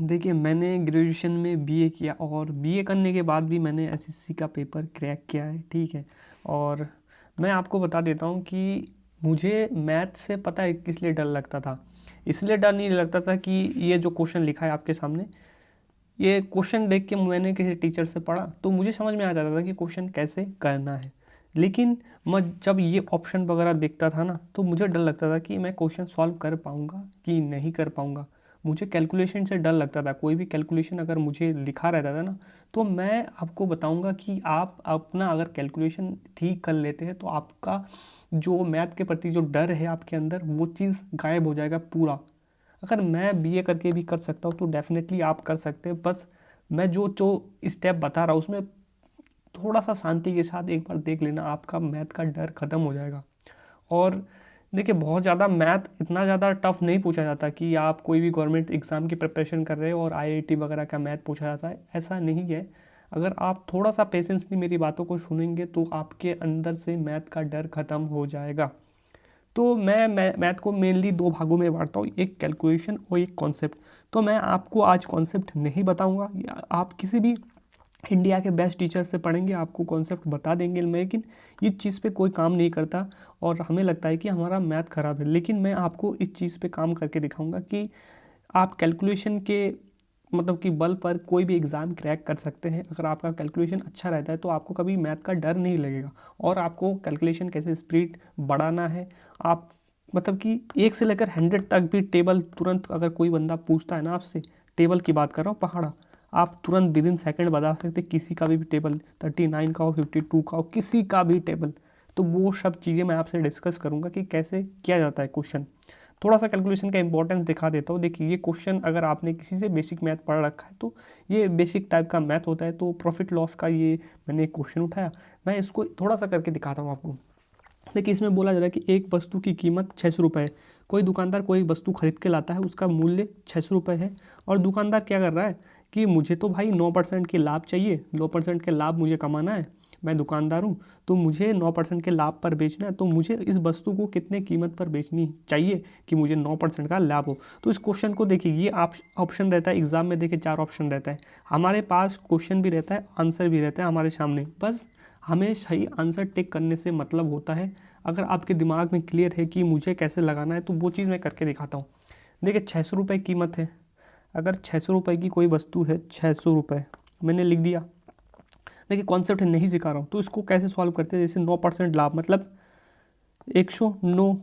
देखिए, मैंने ग्रेजुएशन में बीए किया और बीए करने के बाद भी मैंने एसएससी का पेपर क्रैक किया है, ठीक है। और मैं आपको बता देता हूँ कि मुझे मैथ से पता है किस लिए डर लगता था। इसलिए डर नहीं लगता था कि ये जो क्वेश्चन लिखा है आपके सामने, ये क्वेश्चन देख के मैंने किसी टीचर से पढ़ा तो मुझे समझ में आ जाता था कि क्वेश्चन कैसे करना है। लेकिन मैं जब ये ऑप्शन वगैरह देखता था ना, तो मुझे डर लगता था कि मैं क्वेश्चन सॉल्व कर पाऊँगा कि नहीं कर पाऊँगा। मुझे कैलकुलेशन से डर लगता था। कोई भी कैलकुलेशन अगर मुझे लिखा रहता था ना, तो मैं आपको बताऊंगा कि आप अपना अगर कैलकुलेशन ठीक कर लेते हैं तो आपका जो मैथ के प्रति जो डर है आपके अंदर, वो चीज़ गायब हो जाएगा पूरा। अगर मैं बीए करके भी कर सकता हूँ तो डेफिनेटली आप कर सकते हैं। बस मैं जो जो स्टेप बता रहा हूँ उसमें थोड़ा सा शांति के साथ एक बार देख लेना, आपका मैथ का डर ख़त्म हो जाएगा। और देखिए, बहुत ज़्यादा मैथ इतना ज़्यादा टफ नहीं पूछा जाता कि आप कोई भी गवर्नमेंट एग्ज़ाम की प्रिपरेशन कर रहे हो और आईआईटी वगैरह का मैथ पूछा जाता है, ऐसा नहीं है। अगर आप थोड़ा सा पेशेंसली मेरी बातों को सुनेंगे तो आपके अंदर से मैथ का डर ख़त्म हो जाएगा। तो मैं मैथ को मेनली दो भागों में बांटता हूँ, एक कैलकुलेशन और एक कॉन्सेप्ट। तो मैं आपको आज कॉन्सेप्ट नहीं बताऊँगा, आप किसी भी इंडिया के बेस्ट टीचर से पढ़ेंगे आपको कॉन्सेप्ट बता देंगे, लेकिन इस चीज़ पे कोई काम नहीं करता और हमें लगता है कि हमारा मैथ ख़राब है। लेकिन मैं आपको इस चीज़ पे काम करके दिखाऊंगा कि आप कैलकुलेशन के मतलब कि बल पर कोई भी एग्ज़ाम क्रैक कर सकते हैं। अगर आपका कैलकुलेशन अच्छा रहता है तो आपको कभी मैथ का डर नहीं लगेगा। और आपको कैलकुलेशन कैसे स्पीड बढ़ाना है, आप मतलब कि 1 से लेकर 100 तक भी टेबल तुरंत अगर कोई बंदा पूछता है ना आपसे, टेबल की बात कर रहा हूँ पहाड़ा, आप तुरंत विदिन सेकंड बता सकते किसी का भी टेबल, 39 का हो, 52 का हो, किसी का भी टेबल। तो वो सब चीज़ें मैं आपसे डिस्कस करूँगा कि कैसे किया जाता है क्वेश्चन। थोड़ा सा कैलकुलेशन का इंपॉर्टेंस दिखा देता हूँ। देखिए, ये क्वेश्चन अगर आपने किसी से बेसिक मैथ पढ़ रखा है तो ये बेसिक टाइप का मैथ होता है। तो प्रॉफिट लॉस का ये मैंने एक क्वेश्चन उठाया, मैं इसको थोड़ा सा करके दिखाता हूँ आपको। देखिए, इसमें बोला जा रहा है कि एक वस्तु की कीमत 600 रुपये है। कोई दुकानदार कोई वस्तु खरीद के लाता है, उसका मूल्य 600 रुपये है। और दुकानदार क्या कर रहा है कि मुझे तो भाई 9% के लाभ चाहिए, 9% के लाभ मुझे कमाना है, मैं दुकानदार हूँ तो मुझे 9% के लाभ पर बेचना है। तो मुझे इस वस्तु को कितने कीमत पर बेचनी चाहिए कि मुझे 9% का लाभ हो। तो इस क्वेश्चन को देखिए, ये ऑप्शन रहता है एग्जाम में, देखिए 4 ऑप्शन रहता है। हमारे पास क्वेश्चन भी रहता है, आंसर भी रहता है हमारे सामने, बस हमें सही आंसर टिक करने से मतलब होता है। अगर आपके दिमाग में क्लियर है कि मुझे कैसे लगाना है तो वो चीज़ मैं करके दिखाता हूँ। देखिए, 600 रुपये कीमत है। अगर 600 रुपये की कोई वस्तु है, 600 रुपये मैंने लिख दिया। देखिए, कॉन्सेप्ट नहीं सिखा रहा हूँ तो इसको कैसे सॉल्व करते हैं। जैसे 9% लाभ मतलब 109,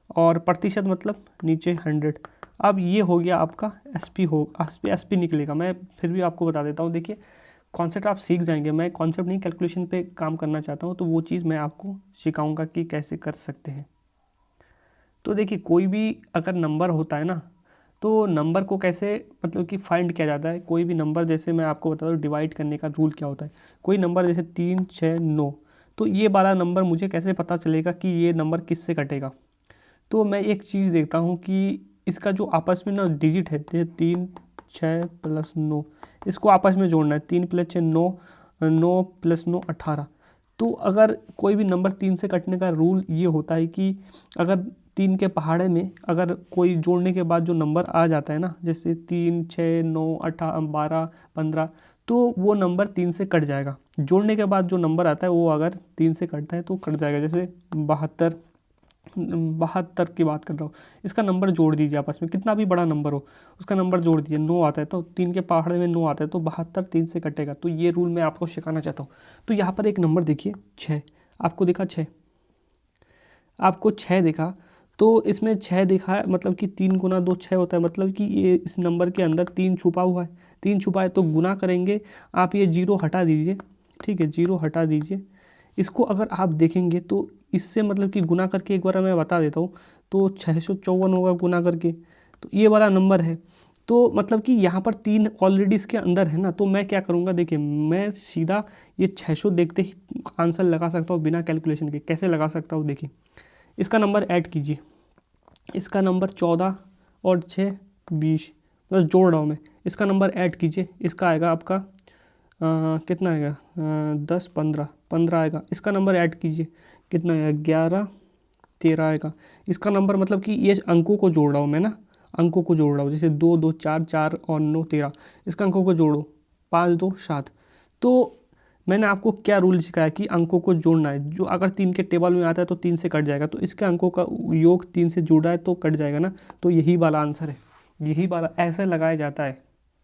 और प्रतिशत मतलब नीचे 100। अब ये हो गया आपका एसपी, हो एसपी निकलेगा। मैं फिर भी आपको बता देता हूँ। देखिए, कॉन्सेप्ट आप सीख जाएंगे, मैं कॉन्सेप्ट नहीं कैलकुलेशन पे काम करना चाहता हूँ, तो वो चीज़ मैं आपको सिखाऊंगा कि कैसे कर सकते हैं। तो देखिए, कोई भी अगर नंबर होता है ना, तो नंबर को कैसे मतलब कि फाइंड किया जाता है। कोई भी नंबर, जैसे मैं आपको बता दूँ डिवाइड करने का रूल क्या होता है। कोई नंबर जैसे 3, 6, 9, तो ये वाला नंबर मुझे कैसे पता चलेगा कि ये नंबर किससे कटेगा। तो मैं एक चीज़ देखता हूँ कि इसका जो आपस में ना डिजिट है, जैसे 3, 6 प्लस 9, इसको आपस में जोड़ना है। 3 प्लस 6 9, 9 प्लस 9 18। तो अगर कोई भी नंबर 3 से कटने का रूल ये होता है कि अगर 3 के पहाड़े में अगर कोई जोड़ने के बाद जो नंबर आ जाता है ना, जैसे 3, 6, 9, 18, 12, 15, तो वो नंबर 3 से कट जाएगा। जोड़ने के बाद जो नंबर आता है वो अगर 3 से कटता है तो कट जाएगा। जैसे 72, 72 की बात कर रहा हूँ। इसका नंबर जोड़ दीजिए आपस में, कितना भी बड़ा नंबर हो उसका नंबर जोड़ दीजिए। 9 आता है तो 3 के पहाड़े में 9 आता है तो 72 3 से कटेगा। तो ये रूल मैं आपको सिखाना चाहता हूँ। तो यहाँ पर एक नंबर देखिए 6, आपको दिखा 6, आपको 6 दिखा, तो इसमें 6 दिखा है मतलब कि 3 गुना 2 6 होता है। मतलब कि ये इस नंबर के अंदर 3 छुपा हुआ है। 3 छुपा है तो गुना करेंगे, आप ये 0 हटा दीजिए, ठीक है, 0 हटा दीजिए। इसको अगर आप देखेंगे तो इससे मतलब कि गुना करके एक बार मैं बता देता हूँ, तो 654 होगा गुना करके, तो ये वाला नंबर है। तो मतलब कि यहाँ पर 3 ऑलरेडी इसके अंदर है ना, तो मैं क्या करूँगा, देखिए मैं सीधा ये 600 देखते ही आंसर लगा सकता हूँ बिना कैलकुलेशन के। कैसे लगा सकता हूँ, देखिए इसका नंबर ऐड कीजिए, इसका नंबर 14 और 6 20, बस जोड़ रहा हूँ मैं। इसका नंबर ऐड कीजिए, इसका आएगा आपका कितना आएगा, 10 15 15 आएगा। इसका नंबर ऐड कीजिए, कितना आएगा, 11 13 आएगा। इसका नंबर मतलब कि ये अंकों को जोड़ रहा हूँ मैं ना, अंकों को जोड़ रहा हूँ, जैसे 2 2 4 4 और 9 13, इसका अंकों को जोड़ो 5 2 7। तो मैंने आपको क्या रूल सिखाया कि अंकों को जोड़ना है, जो अगर 3 के टेबल में आता है तो 3 से कट जाएगा, तो इसके अंकों का योग 3 से जुड़ा है तो कट जाएगा ना, तो यही वाला आंसर है, यही वाला ऐसे लगाया जाता है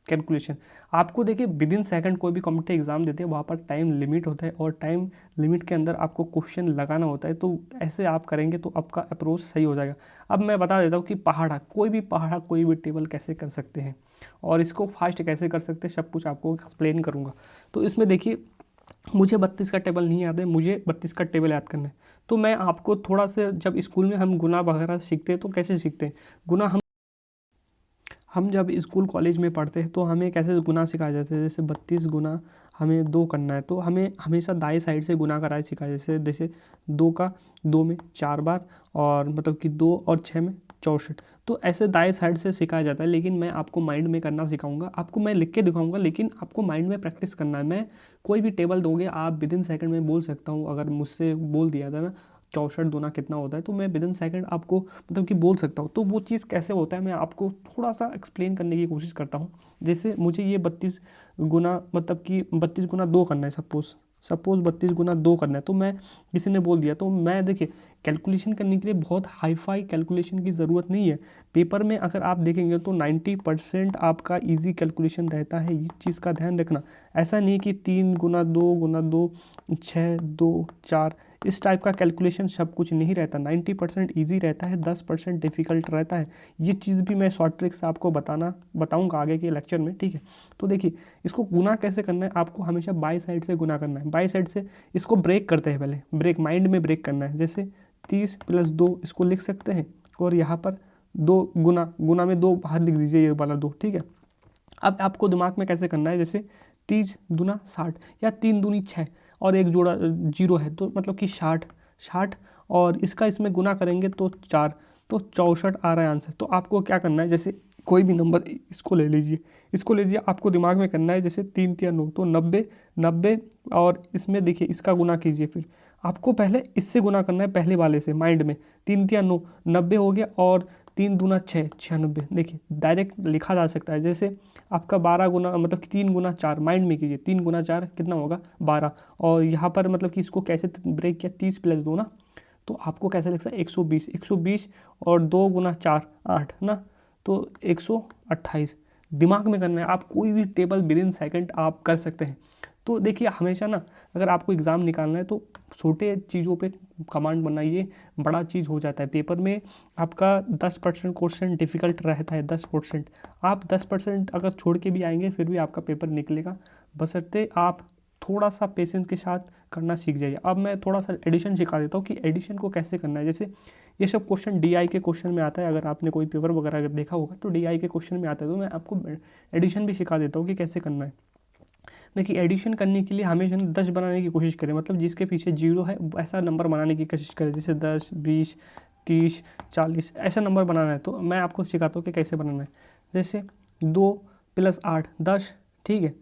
कैलकुलेशन। आपको देखिए विद इन सेकंड कोई भी कॉम्पिटिटिव एग्जाम देते हैं वहाँ पर टाइम लिमिट होता है और टाइम लिमिट के अंदर आपको क्वेश्चन लगाना होता है, तो ऐसे आप करेंगे तो आपका अप्रोच सही हो जाएगा। अब मैं बता देता हूँ कि पहाड़ा कोई भी टेबल कैसे कर सकते हैं और इसको फास्ट कैसे कर सकते हैं, सब कुछ आपको एक्सप्लेन करूँगा। तो इसमें देखिए मुझे 32 का टेबल नहीं याद है, मुझे 32 का टेबल याद करना है। तो मैं आपको थोड़ा सा, जब स्कूल में हम गुना वगैरह सीखते हैं तो कैसे सीखते हैं गुना, हम जब स्कूल कॉलेज में पढ़ते हैं तो हमें कैसे गुना सिखाया जाता है, जैसे 32 गुना हमें 2 करना है तो हमें हमेशा दाएं साइड से गुना कराए सिखाया, जैसे 2 का 2 में 4 बार, और मतलब कि 2 और 6 में 64, तो ऐसे दाएं साइड से सिखाया जाता है। लेकिन मैं आपको माइंड में करना सिखाऊंगा, आपको मैं लिख के दिखाऊंगा लेकिन आपको माइंड में प्रैक्टिस करना है। मैं कोई भी टेबल दोगे आप विद इन सेकंड में बोल सकता हूँ, अगर मुझसे बोल दिया था ना 64 दूना कितना होता है तो मैं विद इन सेकंड आपको मतलब कि बोल सकता हूँ। तो वो चीज़ कैसे होता है मैं आपको थोड़ा सा एक्सप्लेन करने की कोशिश करता हूँ। जैसे मुझे ये 32 गुना मतलब कि 32 गुना 2 करना है, सपोज 32 गुना 2 करना है, तो मैं किसी ने बोल दिया तो मैं देखिए कैलकुलेशन करने के लिए बहुत हाई फाई कैलकुलेशन की ज़रूरत नहीं है। पेपर में अगर आप देखेंगे तो 90% आपका इजी कैलकुलेशन रहता है, इस चीज़ का ध्यान रखना। ऐसा नहीं कि 3 गुना 2 गुना 2 6 2 4 इस टाइप का कैलकुलेशन सब कुछ नहीं रहता। 90% ईजी रहता है, 10% डिफ़िकल्ट रहता है। ये चीज़ भी मैं शॉर्ट ट्रिक से आपको बताऊंगा आगे के लेक्चर में, ठीक है। तो देखिए इसको गुना कैसे करना है, आपको हमेशा बाई साइड से गुना करना है। बाई साइड से इसको ब्रेक करते हैं, पहले ब्रेक माइंड में ब्रेक करना है। जैसे 30 + 2 इसको लिख सकते हैं, और यहाँ पर 2 गुना में 2 बाहर लिख दीजिए, ये वाला 2, ठीक है। अब आपको दिमाग में कैसे करना है, जैसे 30 दूना 60 या 3 दूनी 6 और एक जोड़ा 0 है तो मतलब कि 60 और इसका इसमें गुना करेंगे तो 4, तो 64 आ रहा है आंसर। तो आपको क्या करना है, जैसे कोई भी नंबर इसको ले लीजिए, आपको दिमाग में करना है जैसे 3 3 9 तो 90 और इसमें देखिए इसका गुना कीजिए। फिर आपको पहले इससे गुना करना है, पहले वाले से माइंड में, 3 3 9 90 हो गया और 3 दूना 6 96। देखिए डायरेक्ट लिखा जा सकता है, जैसे आपका 12 गुना मतलब कि 3 गुना 4 माइंड में कीजिए, 3 गुना 4 कितना होगा 12, और यहाँ पर मतलब कि इसको कैसे ब्रेक किया 30 + 2 ना, तो आपको कैसे लगता है 120 और 2 गुना 4 8 ना, तो 128। दिमाग में करना है, आप कोई भी टेबल विद इन सेकंड आप कर सकते हैं। तो देखिए हमेशा ना अगर आपको एग्ज़ाम निकालना है तो छोटे चीज़ों पे कमांड बनाइए, बड़ा चीज़ हो जाता है। पेपर में आपका 10% क्वेश्चन डिफ़िकल्ट रहता है, 10%। आप 10% अगर छोड़ के भी आएंगे फिर भी आपका पेपर निकलेगा, बशर्ते आप थोड़ा सा पेशेंस के साथ करना सीख जाइए। अब मैं थोड़ा सा एडिशन सिखा देता हूँ कि एडिशन को कैसे करना है। जैसे ये सब क्वेश्चन डीआई के क्वेश्चन में आता है, अगर आपने कोई पेपर वगैरह अगर देखा होगा तो डीआई के क्वेश्चन में आता है, तो मैं आपको एडिशन भी सिखा देता हूँ कि कैसे करना है। देखिए एडिशन करने के लिए हमेशा 10 बनाने की कोशिश करें, मतलब जिसके पीछे 0 है ऐसा नंबर बनाने की कोशिश करें, जैसे 10 20 30 40 ऐसा नंबर बनाना है। तो मैं आपको सिखाता हूँ कि कैसे बनाना है। जैसे 2 + 8 10, ठीक है,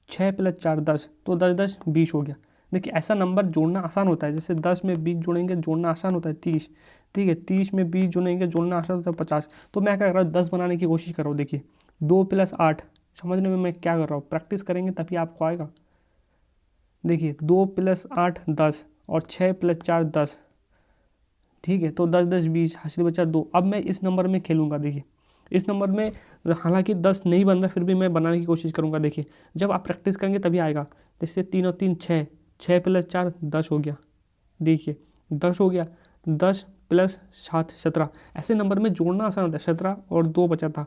6 + 4 10, तो 10 10 20 हो गया। देखिए ऐसा नंबर जोड़ना आसान होता है, जैसे 10 में 20 जोड़ेंगे जोड़ना आसान होता है 30, ठीक है, 30 में 20 जोड़ेंगे जोड़ना आसान होता है 50। तो मैं क्या कर रहा हूँ 10 बनाने की कोशिश कर रहा हूँ। देखिए 2 + 8 समझने में मैं क्या कर रहा हूँ, प्रैक्टिस करेंगे तभी आपको आएगा। देखिए 2 + 8 10 और 6 + 4 10, ठीक है, तो 10 10 20 हासिल बचा 2। अब मैं इस नंबर में खेलूंगा। देखिए इस नंबर में हालांकि 10 नहीं बन रहा फिर भी मैं बनाने की कोशिश करूंगा। देखिए जब आप प्रैक्टिस करेंगे तभी आएगा। जैसे 3 और 3 6, 6 + 4 10 हो गया। देखिए 10 हो गया, 10 + 7 17। ऐसे नंबर में जोड़ना आसान होता है। 17 और 2 बचा था,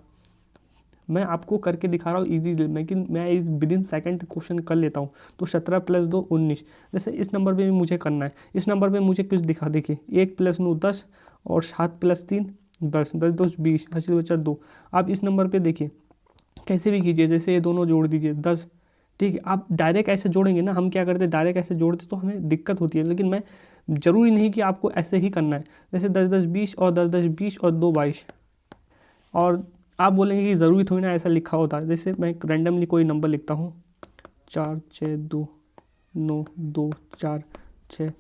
मैं आपको करके दिखा रहा हूँ ईजी, लेकिन मैं इस विद इन सेकंड क्वेश्चन कर लेता हूँ। तो 17 + 2 19। जैसे इस नंबर पे भी मुझे करना है, इस नंबर पे मुझे कुछ दिखा। देखिए 1 + 9 10 और 7 + 3 10, 10 2 20 हासिल बचा 2। आप इस नंबर पे देखिए कैसे भी कीजिए, जैसे ये दोनों जोड़ दीजिए 10, ठीक है। आप डायरेक्ट ऐसे जोड़ेंगे ना, हम क्या करते हैं डायरेक्ट ऐसे जोड़ते तो हमें दिक्कत होती है, लेकिन मैं ज़रूरी नहीं कि आपको ऐसे ही करना है। जैसे 10 10 20 और 10 10 20 और 2 22। और आप बोलेंगे कि ज़रूरी थोड़ी ना ऐसा लिखा होता है। जैसे मैं रैंडमली कोई नंबर लिखता हूँ 4 6 2 9 2 4 6,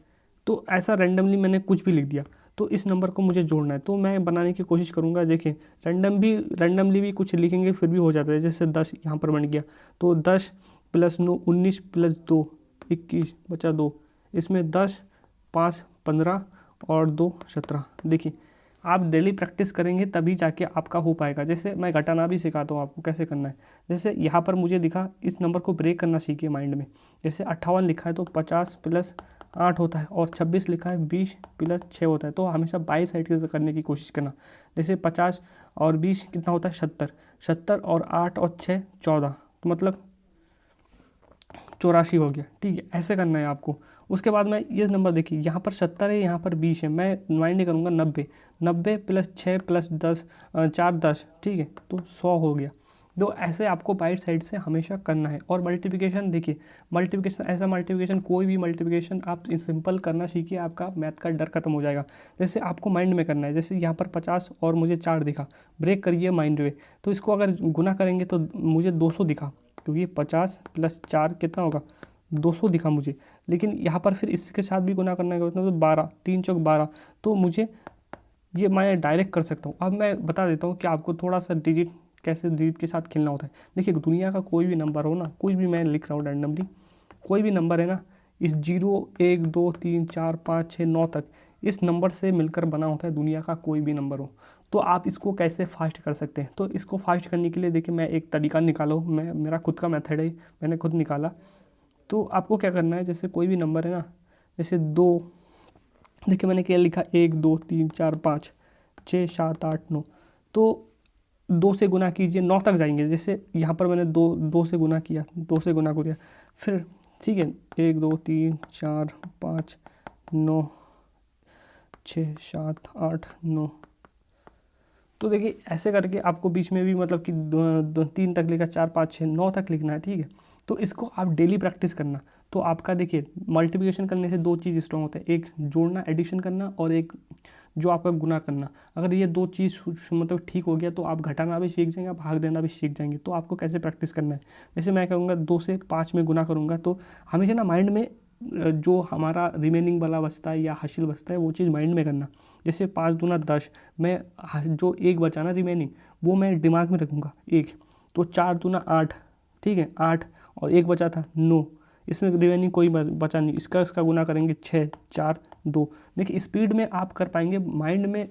तो ऐसा रैंडमली मैंने कुछ भी लिख दिया तो इस नंबर को मुझे जोड़ना है, तो मैं बनाने की कोशिश करूँगा। देखिए रैंडमली भी कुछ लिखेंगे फिर भी हो जाता है। जैसे 10 यहाँ पर बन गया, तो 10 + 9 19 + 2 21 बचा 2, इसमें 10 5 15 और 2 17। देखिए आप डेली प्रैक्टिस करेंगे तभी जाके आपका हो पाएगा। जैसे मैं घटाना भी सिखाता हूँ आपको कैसे करना है। जैसे यहाँ पर मुझे दिखा, इस नंबर को ब्रेक करना सीखिए माइंड में। जैसे 58 लिखा है तो 50 + 8 होता है, और 26 लिखा है 20 + 6 होता है, तो हमेशा बाई साइड से करने की कोशिश करना। जैसे 50 और 20 कितना होता है 70, 70 और 8 और 6 14, तो मतलब 84 हो गया। ठीक है, ऐसे करना है आपको। उसके बाद में ये नंबर देखिए, यहाँ पर 70 है, यहाँ पर 20 है, मैं माइंड नहीं करूँगा 90, 90 + 6 + 10 4 10, ठीक है, तो 100 हो गया। तो ऐसे आपको बाइट साइड से हमेशा करना है। और मल्टीप्लिकेशन देखिए, मल्टीप्लिकेशन ऐसा मल्टीप्लिकेशन, कोई भी मल्टीप्लिकेशन आप सिंपल करना सीखिए, आपका मैथ का डर खत्म हो जाएगा। जैसे आपको माइंड में करना है, जैसे यहाँ पर 50 और मुझे 4 दिखा, ब्रेक करिए माइंड में, तो इसको अगर गुना करेंगे तो मुझे 200 दिखा, क्योंकि 50 + 4 कितना होगा 200 दिखा मुझे। लेकिन यहाँ पर फिर इसके साथ भी गुना करना है, मतलब तो 12 3 चौक 12, तो मुझे ये मैं डायरेक्ट कर सकता हूँ। अब मैं बता देता हूँ कि आपको थोड़ा सा डिजिट कैसे डिजिट के साथ खेलना होता है। देखिए दुनिया का कोई भी नंबर हो ना, कुछ भी मैं लिख रहा हूँ रैंडमली, कोई भी नंबर है ना, इस 0 1 2 3 4 5 6 9 तक इस नंबर से मिलकर बना होता है दुनिया का कोई भी नंबर हो। तो आप इसको कैसे फास्ट कर सकते हैं, तो इसको फास्ट करने के लिए देखिए मैं एक तरीका निकालो, मैं मेरा खुद का मेथड है, मैंने खुद निकाला। तो आपको क्या करना है, जैसे कोई भी नंबर है ना, जैसे 2, देखिए मैंने क्या लिखा 1 2 3 4 5 6 7 8 9, तो 2 से गुना कीजिए 9 तक जाएंगे। जैसे यहाँ पर मैंने 2 से गुना किया, 2 से गुना कर दिया, फिर ठीक है 1 2 3 4 5 9 6 7 8 9, तो देखिए ऐसे करके आपको बीच में भी मतलब कि 3 तक लिखा, 4 5 6 9 तक लिखना है। ठीक है, तो इसको आप डेली प्रैक्टिस करना, तो आपका देखिए मल्टीप्लिकेशन करने से 2 चीज़ स्ट्रॉन्ग होता है, एक जोड़ना एडिशन करना, और एक जो आपका गुना करना। अगर ये 2 चीज़ मतलब ठीक हो गया तो आप घटाना भी सीख जाएंगे, आप भाग देना भी सीख जाएंगे। तो आपको कैसे प्रैक्टिस करना है, जैसे मैं कहूँगा 2 से 5 में गुना करूँगा, तो हमेशा ना माइंड में जो हमारा रिमेनिंग वाला बचता है या हासिल बचता है वो चीज़ माइंड में करना। जैसे 5 दूना 10, मैं जो एक बचा ना रिमेनिंग, वो मैं दिमाग में रखूँगा 1, तो 4 दूना 8, ठीक है 8, और एक बचा था 9, इसमें रिमेनिंग कोई बचा नहीं, इसका गुना करेंगे 6 4 2। देखिए स्पीड में आप कर पाएंगे, माइंड में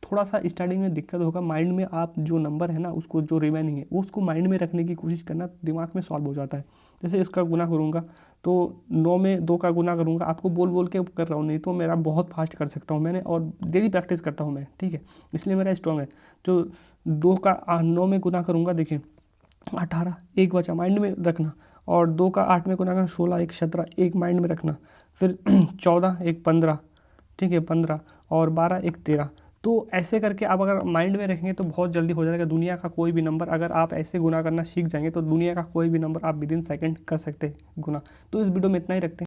थोड़ा सा स्टार्टिंग में दिक्कत होगा। माइंड में आप जो नंबर है ना, उसको जो रिमेनिंग है उसको माइंड में रखने की कोशिश करना, दिमाग में सॉल्व हो जाता है। जैसे इसका गुना करूँगा तो 9 में 2 का गुना करूँगा, आपको बोल बोल के कर रहा हूँ, नहीं तो मेरा बहुत फास्ट कर सकता हूँ मैंने, और डेली प्रैक्टिस करता हूँ मैं, ठीक है, इसलिए मेरा स्ट्रॉन्ग है। तो 2 का 9 में गुना करूँगा, देखिए 18, एक बचा माइंड में रखना, और 2 का 8 में गुना करना 16, एक 17, एक माइंड में रखना, फिर 14, एक 15, ठीक है 15, और 12, एक 13। तो ऐसे करके आप अगर माइंड में रखेंगे तो बहुत जल्दी हो जाएगा। दुनिया का कोई भी नंबर अगर आप ऐसे गुना करना सीख जाएंगे तो दुनिया का कोई भी नंबर आप विदिन सेकंड कर सकते हैं गुना। तो इस वीडियो में इतना ही रखते हैं।